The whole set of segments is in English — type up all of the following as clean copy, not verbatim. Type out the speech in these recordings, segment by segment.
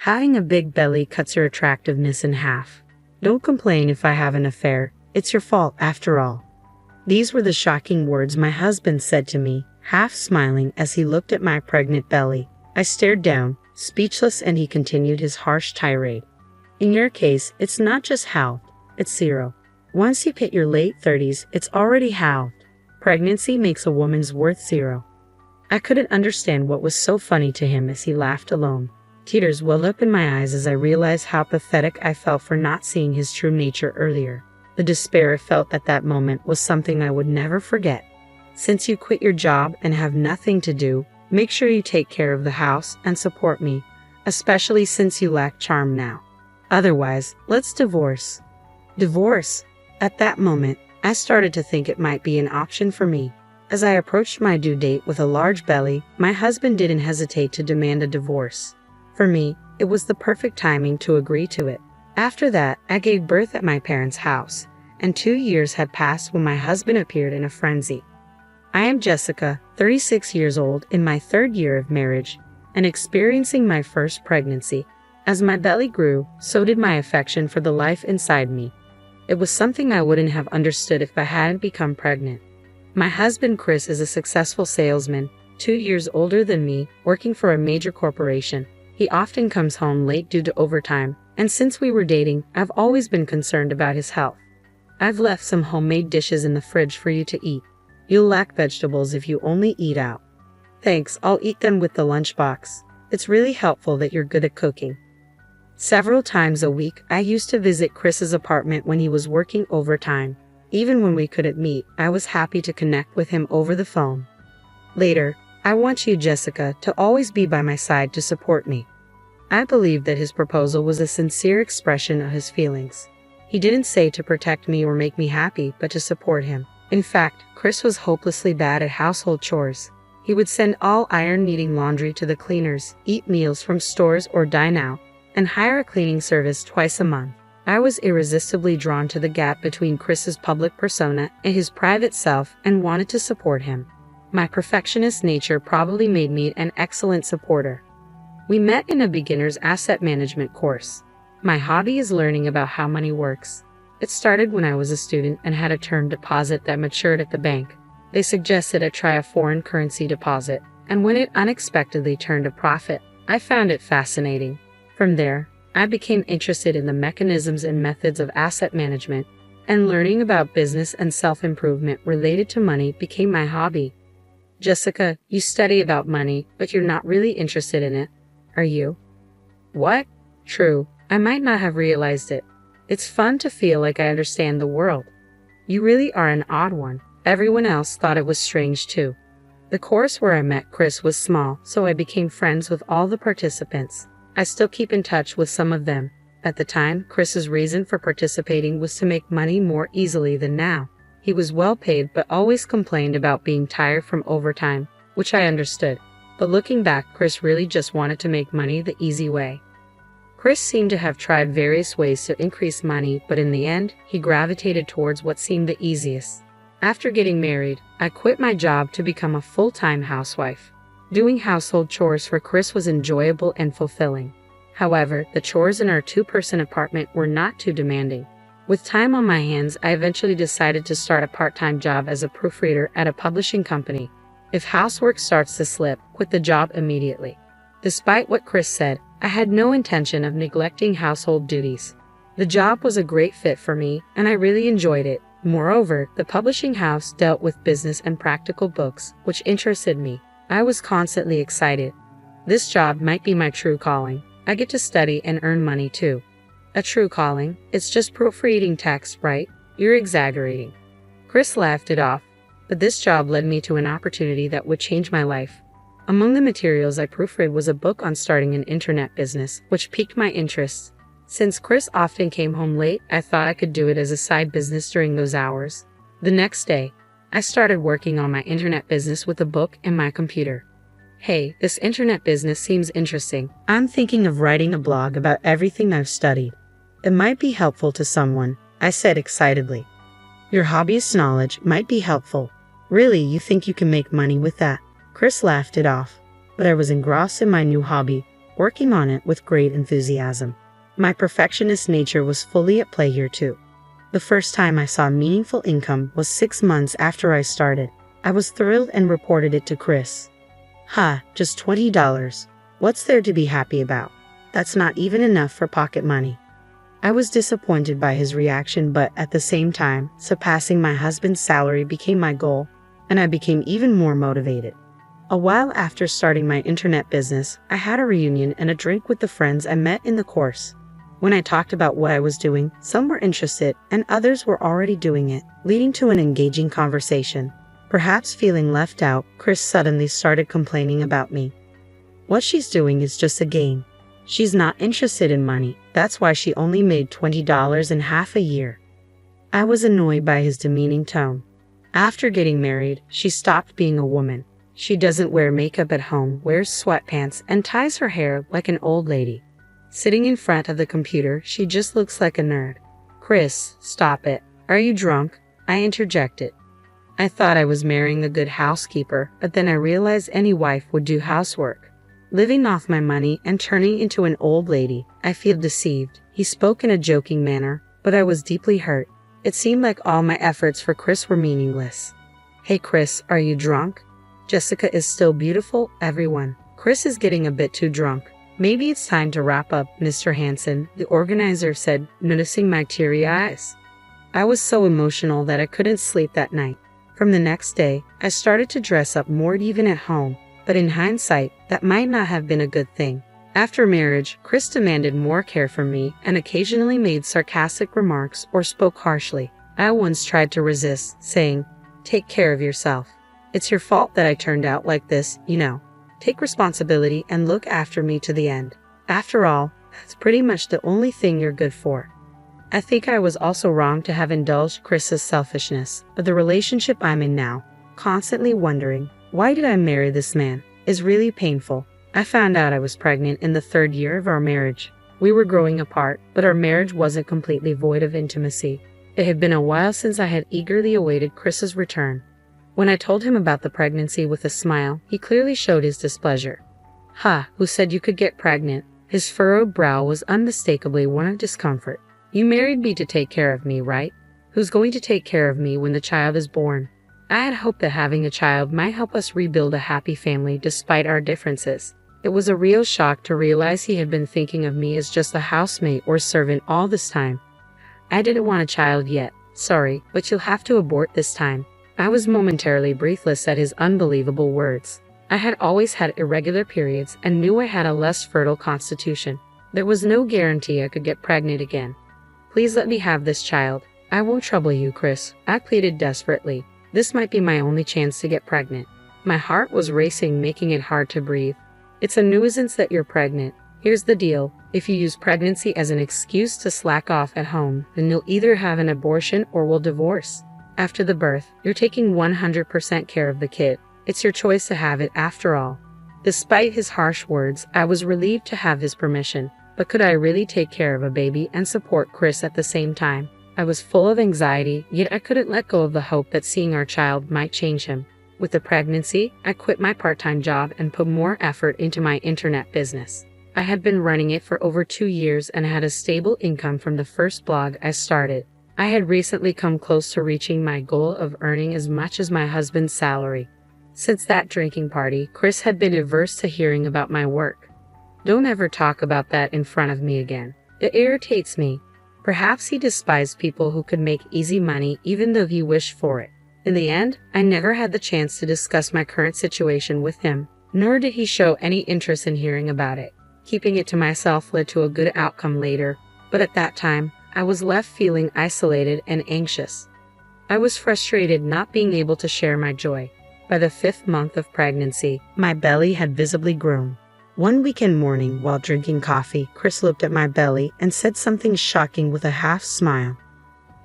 Having a big belly cuts your attractiveness in half. Don't complain if I have an affair. It's your fault after all. These were the shocking words my husband said to me, half smiling as he looked at my pregnant belly. I stared down, speechless, and he continued his harsh tirade. In your case, it's not just halved, it's zero. Once you hit your late 30s, it's already halved. Pregnancy makes a woman's worth zero. I couldn't understand what was so funny to him as he laughed alone. Tears welled up in my eyes as I realized how pathetic I felt for not seeing his true nature earlier. The despair I felt at that moment was something I would never forget. Since you quit your job and have nothing to do, make sure you take care of the house and support me, especially since you lack charm now. Otherwise, let's divorce. Divorce? At that moment, I started to think it might be an option for me. As I approached my due date with a large belly, my husband didn't hesitate to demand a divorce. For me, it was the perfect timing to agree to it. After that, I gave birth at my parents' house, and 2 years had passed when my husband appeared in a frenzy. I am Jessica, 36 years old, in my 3rd year of marriage, and experiencing my first pregnancy. As my belly grew, so did my affection for the life inside me. It was something I wouldn't have understood if I hadn't become pregnant. My husband Chris is a successful salesman, 2 years older than me, working for a major corporation. He often comes home late due to overtime, and since we were dating, I've always been concerned about his health. I've left some homemade dishes in the fridge for you to eat. You'll lack vegetables if you only eat out. Thanks, I'll eat them with the lunchbox. It's really helpful that you're good at cooking. Several times a week, I used to visit Chris's apartment when he was working overtime. Even when we couldn't meet, I was happy to connect with him over the phone. Later, I want you, Jessica, to always be by my side to support me. I believe that his proposal was a sincere expression of his feelings. He didn't say to protect me or make me happy, but to support him. In fact, Chris was hopelessly bad at household chores. He would send all iron-needing laundry to the cleaners, eat meals from stores or dine out, and hire a cleaning service twice a month. I was irresistibly drawn to the gap between Chris's public persona and his private self and wanted to support him. My perfectionist nature probably made me an excellent supporter. We met in a beginner's asset management course. My hobby is learning about how money works. It started when I was a student and had a term deposit that matured at the bank. They suggested I try a foreign currency deposit, and when it unexpectedly turned a profit, I found it fascinating. From there, I became interested in the mechanisms and methods of asset management, and learning about business and self-improvement related to money became my hobby. Jessica, you study about money, but you're not really interested in it, are you? What? True, I might not have realized it. It's fun to feel like I understand the world. You really are an odd one. Everyone else thought it was strange too. The course where I met Chris was small, so I became friends with all the participants. I still keep in touch with some of them. At the time, Chris's reason for participating was to make money more easily than now. He was well paid but always complained about being tired from overtime, which I understood. But looking back, Chris really just wanted to make money the easy way. Chris seemed to have tried various ways to increase money, but in the end, he gravitated towards what seemed the easiest. After getting married, I quit my job to become a full-time housewife. Doing household chores for Chris was enjoyable and fulfilling. However, the chores in our 2-person apartment were not too demanding. With time on my hands, I eventually decided to start a part-time job as a proofreader at a publishing company. If housework starts to slip, quit the job immediately. Despite what Chris said, I had no intention of neglecting household duties. The job was a great fit for me, and I really enjoyed it. Moreover, the publishing house dealt with business and practical books, which interested me. I was constantly excited. This job might be my true calling. I get to study and earn money too. A true calling? It's just proofreading text, right? You're exaggerating. Chris laughed it off, but this job led me to an opportunity that would change my life. Among the materials I proofread was a book on starting an internet business, which piqued my interest. Since Chris often came home late, I thought I could do it as a side business during those hours. The next day, I started working on my internet business with a book and my computer. Hey, this internet business seems interesting. I'm thinking of writing a blog about everything I've studied. It might be helpful to someone, I said excitedly. Your hobbyist knowledge might be helpful. Really, you think you can make money with that? Chris laughed it off, but I was engrossed in my new hobby. working on it with great enthusiasm. My perfectionist nature was fully at play here too. The first time I saw meaningful income was 6 months after I started. I was thrilled and reported it to Chris. "Ha, just $20. What's there to be happy about? That's not even enough for pocket money." I was disappointed by his reaction, but at the same time, surpassing my husband's salary became my goal, and I became even more motivated. A while after starting my internet business, I had a reunion and a drink with the friends I met in the course. When I talked about what I was doing, some were interested and others were already doing it, leading to an engaging conversation. Perhaps feeling left out, Chris suddenly started complaining about me. "What she's doing is just a game. She's not interested in money. That's why she only made $20 in half a year." I was annoyed by his demeaning tone. After getting married, she stopped being a woman. She doesn't wear makeup at home, wears sweatpants, and ties her hair like an old lady. Sitting in front of the computer, she just looks like a nerd. "Chris, stop it. Are you drunk?" I interjected. I thought I was marrying a good housekeeper, but then I realized any wife would do housework. Living off my money and turning into an old lady, I feel deceived. He spoke in a joking manner, but I was deeply hurt. It seemed like all my efforts for Chris were meaningless. "Hey Chris, are you drunk? Jessica is still beautiful, everyone. Chris is getting a bit too drunk. Maybe it's time to wrap up, Mr. Hanson," the organizer said, noticing my teary eyes. I was so emotional that I couldn't sleep that night. From the next day, I started to dress up more even at home, but in hindsight, that might not have been a good thing. After marriage, Chris demanded more care from me and occasionally made sarcastic remarks or spoke harshly. I once tried to resist, saying, "Take care of yourself. It's your fault that I turned out like this, you know. Take responsibility and look after me to the end. After all, that's pretty much the only thing you're good for." I think I was also wrong to have indulged Chris's selfishness, but the relationship I'm in now, constantly wondering, why did I marry this man, is really painful. I found out I was pregnant in the 3rd year of our marriage. We were growing apart, but our marriage wasn't completely void of intimacy. It had been a while since I had eagerly awaited Chris's return. When I told him about the pregnancy with a smile, he clearly showed his displeasure. "Ha, who said you could get pregnant?" His furrowed brow was unmistakably one of discomfort. "You married me to take care of me, right? Who's going to take care of me when the child is born?" I had hoped that having a child might help us rebuild a happy family despite our differences. It was a real shock to realize he had been thinking of me as just a housemate or servant all this time. "I didn't want a child yet. Sorry, but you'll have to abort this time." I was momentarily breathless at his unbelievable words. I had always had irregular periods and knew I had a less fertile constitution. There was no guarantee I could get pregnant again. "Please let me have this child. I won't trouble you, Chris," I pleaded desperately. This might be my only chance to get pregnant. My heart was racing, making it hard to breathe. "It's a nuisance that you're pregnant. Here's the deal. If you use pregnancy as an excuse to slack off at home, then you'll either have an abortion or we'll divorce. After the birth, you're taking 100% care of the kid. It's your choice to have it after all." Despite his harsh words, I was relieved to have his permission. But could I really take care of a baby and support Chris at the same time? I was full of anxiety, yet I couldn't let go of the hope that seeing our child might change him. With the pregnancy, I quit my part-time job and put more effort into my internet business. I had been running it for over 2 years and had a stable income from the first blog I started. I had recently come close to reaching my goal of earning as much as my husband's salary. Since that drinking party, Chris had been averse to hearing about my work. "Don't ever talk about that in front of me again. It irritates me." Perhaps he despised people who could make easy money even though he wished for it. In the end, I never had the chance to discuss my current situation with him, nor did he show any interest in hearing about it. Keeping it to myself led to a good outcome later, but at that time, I was left feeling isolated and anxious. I was frustrated not being able to share my joy. By the 5th month of pregnancy, my belly had visibly grown. One weekend morning, while drinking coffee, Chris looked at my belly and said something shocking with a half smile.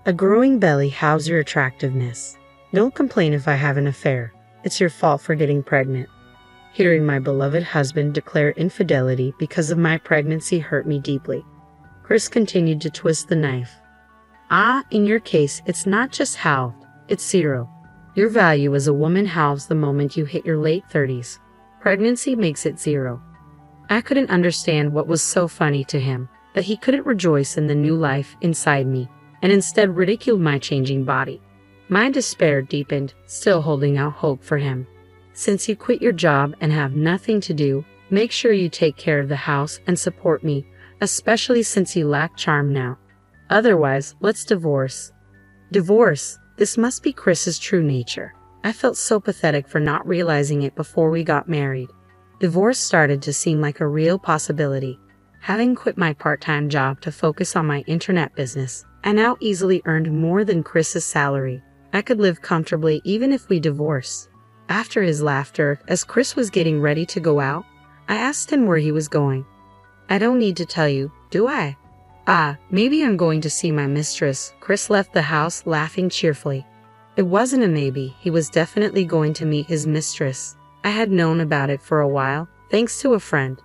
"A growing belly hides your attractiveness. Don't complain if I have an affair. It's your fault for getting pregnant." Hearing my beloved husband declare infidelity because of my pregnancy hurt me deeply. Chris continued to twist the knife. In your case, it's not just halved, it's zero. Your value as a woman halves the moment you hit your late 30s. Pregnancy makes it zero." I couldn't understand what was so funny to him, that he couldn't rejoice in the new life inside me, and instead ridiculed my changing body. My despair deepened, still holding out hope for him. Since you quit your job and have nothing to do, make sure you take care of the house and support me, especially since you lack charm now. Otherwise, let's divorce. Divorce? This must be Chris's true nature. I felt so pathetic for not realizing it before we got married. Divorce started to seem like a real possibility. Having quit my part-time job to focus on my internet business, I now easily earned more than Chris's salary. I could live comfortably even if we divorced. After his laughter, as Chris was getting ready to go out, I asked him where he was going. I don't need to tell you, do I? Maybe I'm going to see my mistress. Chris left the house laughing cheerfully. It wasn't a maybe, he was definitely going to meet his mistress. I had known about it for a while, thanks to a friend.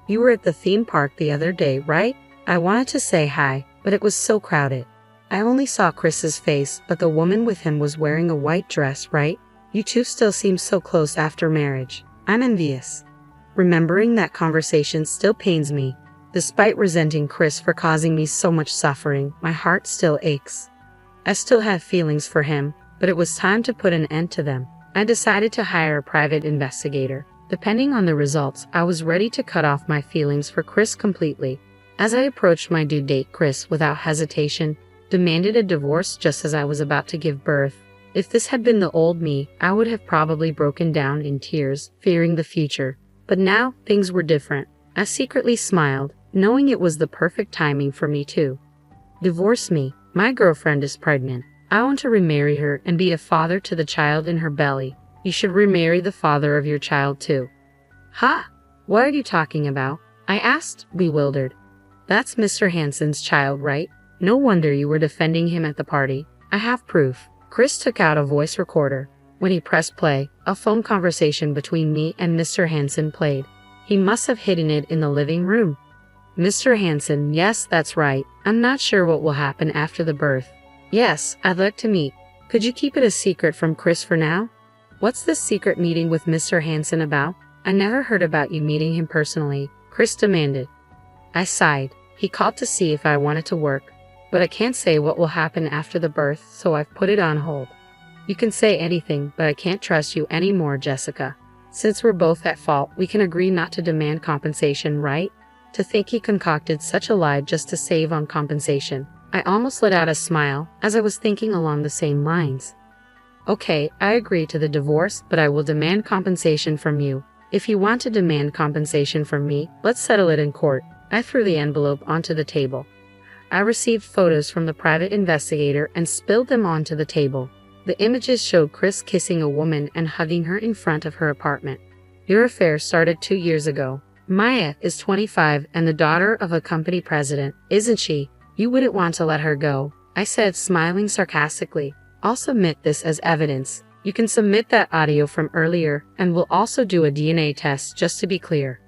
You were at the theme park the other day, right? I wanted to say hi, but it was so crowded. I only saw Chris's face, but the woman with him was wearing a white dress, right? You two still seem so close after marriage. I'm envious. Remembering that conversation still pains me. Despite resenting Chris for causing me so much suffering, my heart still aches. I still have feelings for him, but it was time to put an end to them. I decided to hire a private investigator. Depending on the results, I was ready to cut off my feelings for Chris completely. As I approached my due date, Chris, without hesitation, demanded a divorce just as I was about to give birth. If this had been the old me, I would have probably broken down in tears, fearing the future. But now, things were different. I secretly smiled, knowing it was the perfect timing for me too. Divorce me. My girlfriend is pregnant. I want to remarry her and be a father to the child in her belly. You should remarry the father of your child too. Ha! What are you talking about? I asked, bewildered. That's Mr. Hansen's child, right? No wonder you were defending him at the party. I have proof. Chris took out a voice recorder. When he pressed play, a phone conversation between me and Mr. Hansen played. He must have hidden it in the living room. Mr. Hansen, yes, that's right. I'm not sure what will happen after the birth. Yes, I'd like to meet. Could you keep it a secret from Chris for now? What's this secret meeting with Mr. Hansen about? I never heard about you meeting him personally, Chris demanded. I sighed. He called to see if I wanted to work, but I can't say what will happen after the birth, so I've put it on hold. You can say anything, but I can't trust you anymore, Jessica. Since we're both at fault, we can agree not to demand compensation, right? To think he concocted such a lie just to save on compensation. I almost let out a smile, as I was thinking along the same lines. Okay, I agree to the divorce, but I will demand compensation from you. If you want to demand compensation from me, let's settle it in court. I threw the envelope onto the table. I received photos from the private investigator and spilled them onto the table. The images showed Chris kissing a woman and hugging her in front of her apartment. Your affair started 2 years ago. Maya is 25 and the daughter of a company president, isn't she? You wouldn't want to let her go, I said, smiling sarcastically. I'll submit this as evidence. You can submit that audio from earlier, and we'll also do a DNA test just to be clear.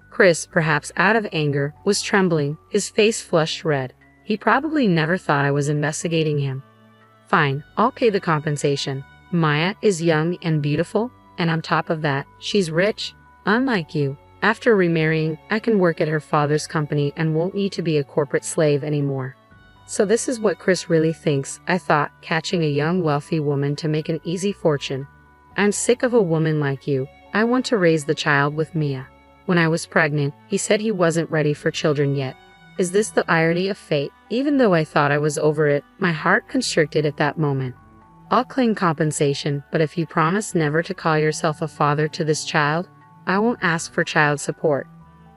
Chris, perhaps out of anger, was trembling, his face flushed red. He probably never thought I was investigating him. Fine, I'll pay the compensation. Maya is young and beautiful, and on top of that, she's rich. Unlike you. After remarrying, I can work at her father's company and won't need to be a corporate slave anymore. So this is what Chris really thinks, I thought, catching a young wealthy woman to make an easy fortune. I'm sick of a woman like you. I want to raise the child with Mia. When I was pregnant, he said he wasn't ready for children yet. Is this the irony of fate? Even though I thought I was over it, my heart constricted at that moment. I'll claim compensation, but if you promise never to call yourself a father to this child, I won't ask for child support.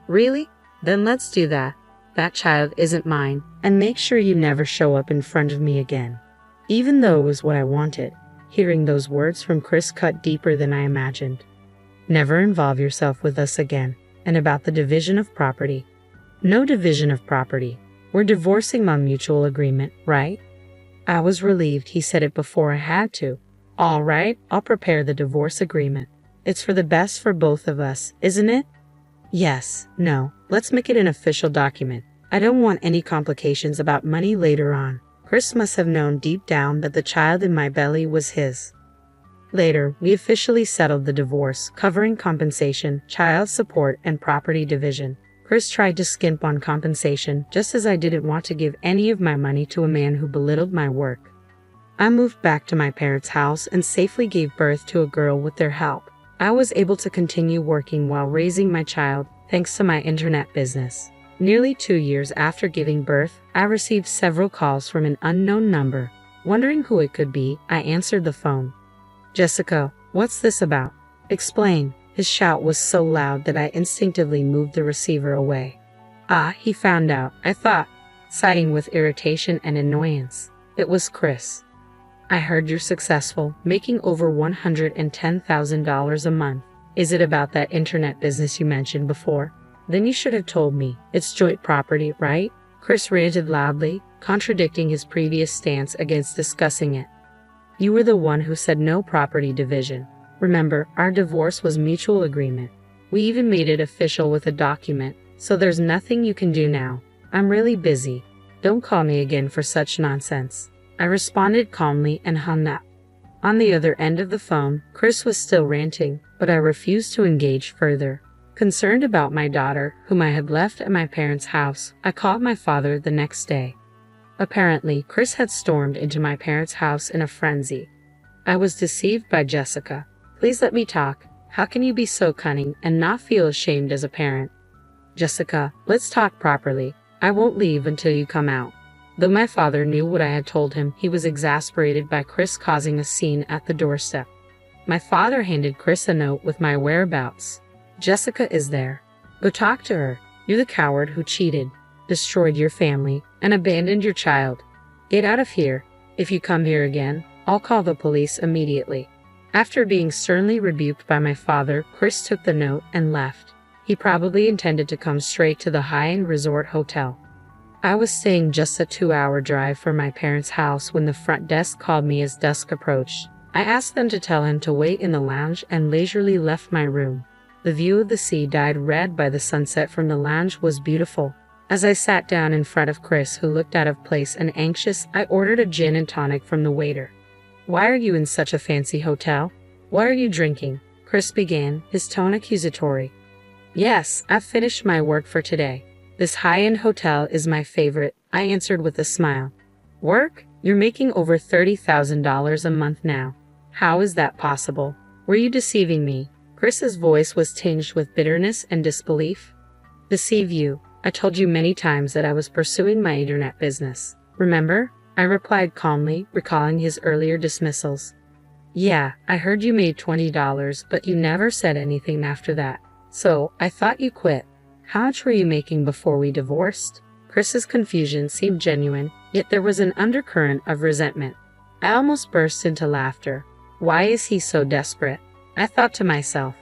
Really? Then let's do that. That child isn't mine, and make sure you never show up in front of me again. Even though it was what I wanted, hearing those words from Chris cut deeper than I imagined. Never involve yourself with us again. And about the division of property. No division of property. We're divorcing on mutual agreement, right? I was relieved he said it before I had to. All right, I'll prepare the divorce agreement. It's for the best for both of us, isn't it? Yes, no, let's make it an official document. I don't want any complications about money later on. Chris must have known deep down that the child in my belly was his. Later, we officially settled the divorce, covering compensation, child support, and property division. Chris tried to skimp on compensation, just as I didn't want to give any of my money to a man who belittled my work. I moved back to my parents' house and safely gave birth to a girl with their help. I was able to continue working while raising my child, thanks to my internet business. Nearly 2 years after giving birth, I received several calls from an unknown number. Wondering who it could be, I answered the phone. "Jessica, what's this about? Explain." His shout was so loud that I instinctively moved the receiver away. "Ah, he found out," I thought, sighing with irritation and annoyance. It was Chris. "I heard you're successful, making over $110,000 a month. Is it about that internet business you mentioned before? Then you should have told me. It's joint property, right?" Chris ranted loudly, contradicting his previous stance against discussing it. "You were the one who said no property division. Remember, our divorce was mutual agreement. We even made it official with a document, so there's nothing you can do now. I'm really busy. Don't call me again for such nonsense." I responded calmly and hung up. On the other end of the phone, Chris was still ranting, but I refused to engage further. Concerned about my daughter, whom I had left at my parents' house, I called my father the next day. Apparently, Chris had stormed into my parents' house in a frenzy. "I was deceived by Jessica. Please let me talk. How can you be so cunning and not feel ashamed as a parent?" "Jessica, let's talk properly. I won't leave until you come out." Though my father knew what I had told him, he was exasperated by Chris causing a scene at the doorstep. My father handed Chris a note with my whereabouts. "Jessica is there. Go talk to her. You're the coward who cheated, destroyed your family, and abandoned your child. Get out of here. If you come here again, I'll call the police immediately." After being sternly rebuked by my father, Chris took the note and left. He probably intended to come straight to the high-end resort hotel. I was staying just a 2-hour drive from my parents' house when the front desk called me as dusk approached. I asked them to tell him to wait in the lounge and leisurely left my room. The view of the sea dyed red by the sunset from the lounge was beautiful. As I sat down in front of Chris, who looked out of place and anxious, I ordered a gin and tonic from the waiter. "Why are you in such a fancy hotel? What are you drinking?" Chris began, his tone accusatory. "Yes, I've finished my work for today. This high-end hotel is my favorite," I answered with a smile. "Work? You're making over $30,000 a month now. How is that possible? Were you deceiving me?" Chris's voice was tinged with bitterness and disbelief. "Deceive you? I told you many times that I was pursuing my internet business. Remember?" I replied calmly, recalling his earlier dismissals. "Yeah, I heard you made $20, but you never said anything after that. So, I thought you quit. How much were you making before we divorced?" Chris's confusion seemed genuine, yet there was an undercurrent of resentment. I almost burst into laughter. Why is he so desperate? I thought to myself.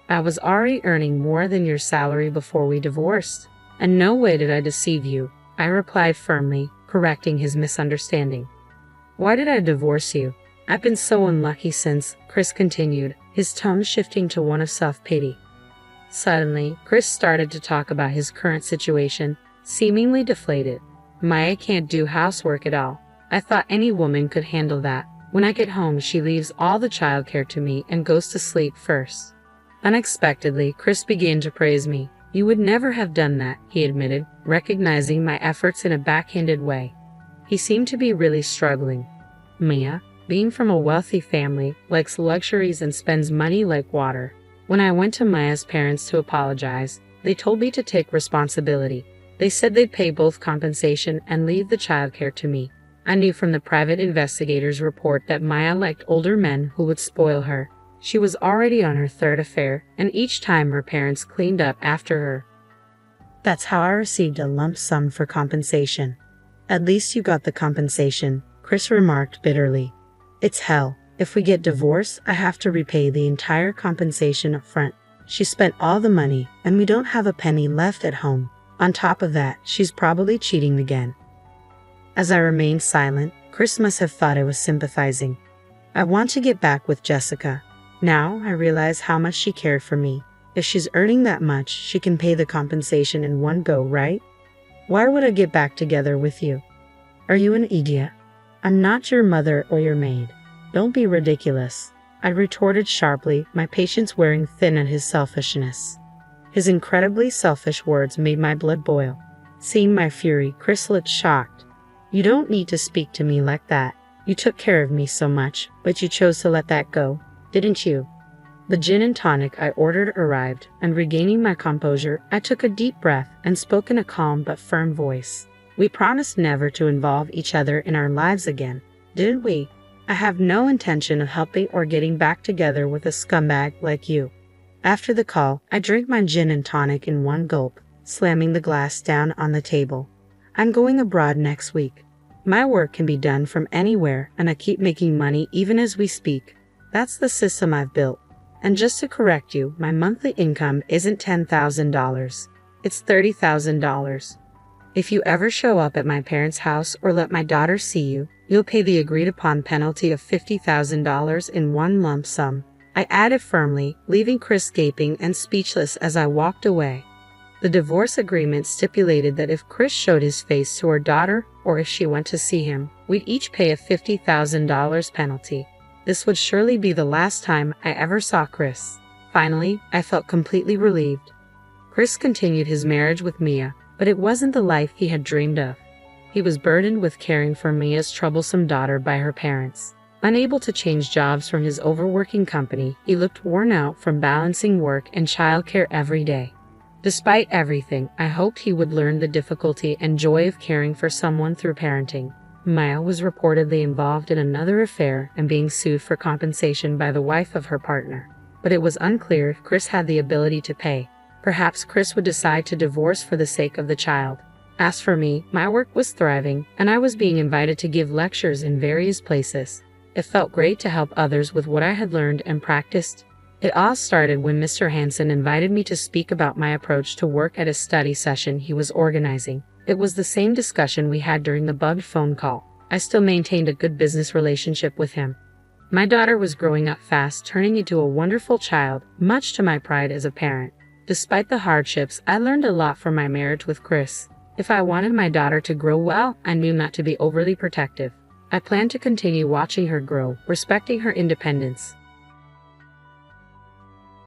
I was already earning more than your salary before we divorced. And no way did I deceive you, I replied firmly, correcting his misunderstanding. "Why did I divorce you? I've been so unlucky since," Chris continued, his tone shifting to one of self-pity. Suddenly, Chris started to talk about his current situation, seemingly deflated. "Maya can't do housework at all. I thought any woman could handle that. When I get home, she leaves all the childcare to me and goes to sleep first." Unexpectedly, Chris began to praise me. "You would never have done that," he admitted, recognizing my efforts in a backhanded way. He seemed to be really struggling. "Mia, being from a wealthy family, likes luxuries and spends money like water. When I went to Maya's parents to apologize, they told me to take responsibility. They said they'd pay both compensation and leave the childcare to me. I knew from the private investigator's report that Maya liked older men who would spoil her. She was already on her third affair, and each time her parents cleaned up after her. That's how I received a lump sum for compensation." "At least you got the compensation," Chris remarked bitterly. "It's hell. If we get divorced, I have to repay the entire compensation up front. She spent all the money, and we don't have a penny left at home. On top of that, she's probably cheating again." As I remained silent, Chris must have thought I was sympathizing. "I want to get back with Jessica. Now I realize how much she cared for me. If she's earning that much, she can pay the compensation in one go, right? Why would I get back together with you? Are you an idiot? I'm not your mother or your maid. Don't be ridiculous." I retorted sharply, my patience wearing thin at his selfishness. His incredibly selfish words made my blood boil. Seeing my fury, Chris looked shocked. You don't need to speak to me like that. You took care of me so much, but you chose to let that go, didn't you? The gin and tonic I ordered arrived, and regaining my composure, I took a deep breath and spoke in a calm but firm voice. We promised never to involve each other in our lives again, didn't we? I have no intention of helping or getting back together with a scumbag like you. After the call, I drank my gin and tonic in one gulp, slamming the glass down on the table. I'm going abroad next week. My work can be done from anywhere, and I keep making money even as we speak. That's the system I've built. And just to correct you, my monthly income isn't $10,000. It's $30,000. If you ever show up at my parents' house or let my daughter see you, you'll pay the agreed-upon penalty of $50,000 in one lump sum. I added firmly, leaving Chris gaping and speechless as I walked away. The divorce agreement stipulated that if Chris showed his face to our daughter or if she went to see him, we'd each pay a $50,000 penalty. This would surely be the last time I ever saw Chris. Finally, I felt completely relieved. Chris continued his marriage with Mia, but it wasn't the life he had dreamed of. He was burdened with caring for Mia's troublesome daughter by her parents. Unable to change jobs from his overworking company, he looked worn out from balancing work and childcare every day. Despite everything, I hoped he would learn the difficulty and joy of caring for someone through parenting. Mia was reportedly involved in another affair and being sued for compensation by the wife of her partner. But it was unclear if Chris had the ability to pay. Perhaps Chris would decide to divorce for the sake of the child. As for me, my work was thriving, and I was being invited to give lectures in various places. It felt great to help others with what I had learned and practiced. It all started when Mr. Hansen invited me to speak about my approach to work at a study session he was organizing. It was the same discussion we had during the bugged phone call. I still maintained a good business relationship with him. My daughter was growing up fast, turning into a wonderful child, much to my pride as a parent. Despite the hardships, I learned a lot from my marriage with Chris. If I wanted my daughter to grow well, I knew not to be overly protective. I planned to continue watching her grow, respecting her independence.